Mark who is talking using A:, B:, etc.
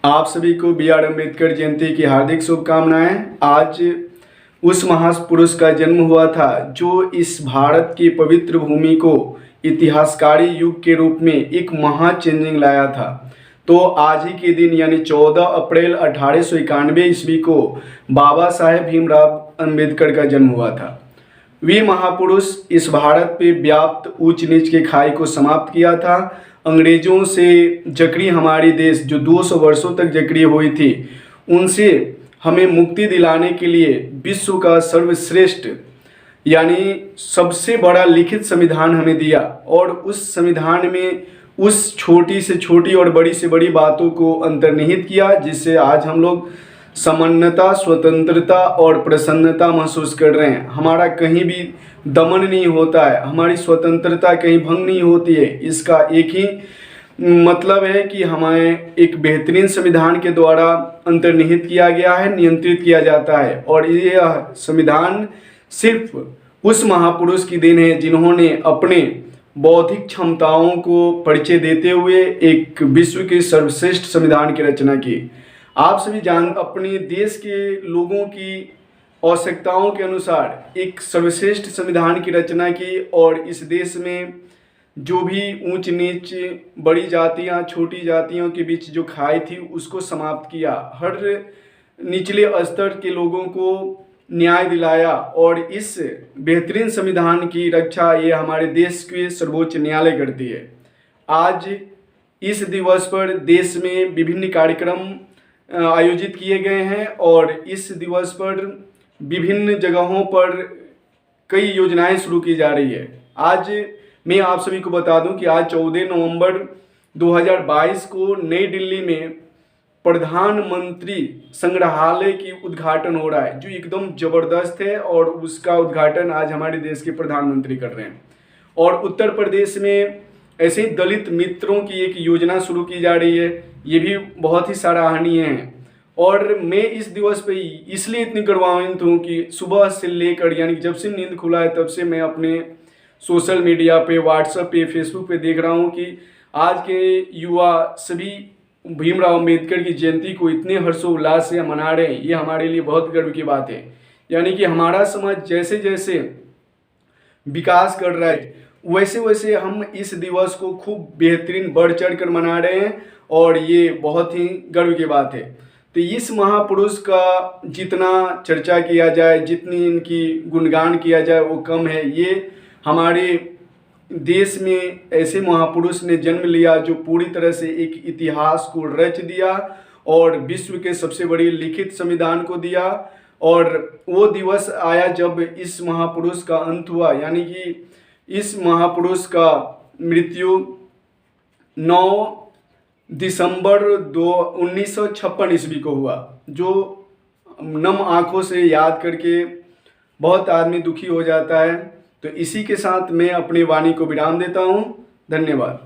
A: आप सभी को B.R. अम्बेडकर जयंती की हार्दिक शुभकामनाएं। आज उस महापुरुष का जन्म हुआ था जो इस भारत की पवित्र भूमि को इतिहासकारी युग के रूप में एक महा चेंजिंग लाया था। तो आज ही के दिन यानी 14 अप्रैल 1891 ईस्वी को बाबा साहेब भीमराव अम्बेडकर का जन्म हुआ था। वे महापुरुष इस भारत पे व्याप्त ऊंच नीच के खाई को समाप्त किया था। अंग्रेजों से जकड़ी हमारी देश जो 200 वर्षों तक जकड़ी हुई थी, उनसे हमें मुक्ति दिलाने के लिए विश्व का सर्वश्रेष्ठ यानी सबसे बड़ा लिखित संविधान हमें दिया और उस संविधान में उस छोटी से छोटी और बड़ी से बड़ी बातों को अंतर्निहित किया, जिससे आज हम लोग समानता, स्वतंत्रता और प्रसन्नता महसूस कर रहे हैं। हमारा कहीं भी दमन नहीं होता है, हमारी स्वतंत्रता कहीं भंग नहीं होती है। इसका एक ही मतलब है कि हमें एक बेहतरीन संविधान के द्वारा अंतर्निहित किया गया है, नियंत्रित किया जाता है। और यह संविधान सिर्फ उस महापुरुष की देन है जिन्होंने अपने बौद्धिक क्षमताओं को परिचय देते हुए एक विश्व के सर्वश्रेष्ठ संविधान की रचना की। आप सभी अपने देश के लोगों की आवश्यकताओं के अनुसार एक सर्वश्रेष्ठ संविधान की रचना की और इस देश में जो भी ऊंच नीच, बड़ी जातियां, छोटी जातियों के बीच जो खाई थी उसको समाप्त किया। हर निचले स्तर के लोगों को न्याय दिलाया और इस बेहतरीन संविधान की रक्षा ये हमारे देश के सर्वोच्च न्यायालय करती है। आज इस दिवस पर देश में विभिन्न कार्यक्रम आयोजित किए गए हैं और इस दिवस पर विभिन्न जगहों पर कई योजनाएं शुरू की जा रही है। आज मैं आप सभी को बता दूं कि आज 14 नवंबर 2022 को नई दिल्ली में प्रधानमंत्री संग्रहालय की उद्घाटन हो रहा है, जो एकदम ज़बरदस्त है और उसका उद्घाटन आज हमारे देश के प्रधानमंत्री कर रहे हैं। और उत्तर प्रदेश में ऐसे ही दलित मित्रों की एक योजना शुरू की जा रही है, ये भी बहुत ही सराहनीय है। और मैं इस दिवस पे इसलिए इतनी गौरवान्वित हूँ कि सुबह से लेकर यानी जब से नींद खुला है तब से मैं अपने सोशल मीडिया पे, व्हाट्सएप पे, फेसबुक पे देख रहा हूँ कि आज के युवा सभी भीमराव अम्बेडकर की जयंती को इतने हर्षोल्लास से मना रहे हैं। ये हमारे लिए बहुत गर्व की बात है। यानी कि हमारा समाज जैसे जैसे विकास कर रहा है वैसे वैसे हम इस दिवस को खूब बेहतरीन बढ़ चढ़ कर मना रहे हैं और ये बहुत ही गर्व की बात है। तो इस महापुरुष का जितना चर्चा किया जाए, जितनी इनकी गुणगान किया जाए वो कम है। ये हमारे देश में ऐसे महापुरुष ने जन्म लिया जो पूरी तरह से एक इतिहास को रच दिया और विश्व के सबसे बड़ी लिखित संविधान को दिया। और वो दिवस आया जब इस महापुरुष का अंत हुआ, यानी कि इस महापुरुष का मृत्यु 9 दिसंबर 1956 ईस्वी को हुआ, जो नम आंखों से याद करके बहुत आदमी दुखी हो जाता है। तो इसी के साथ मैं अपनी वाणी को विराम देता हूँ। धन्यवाद।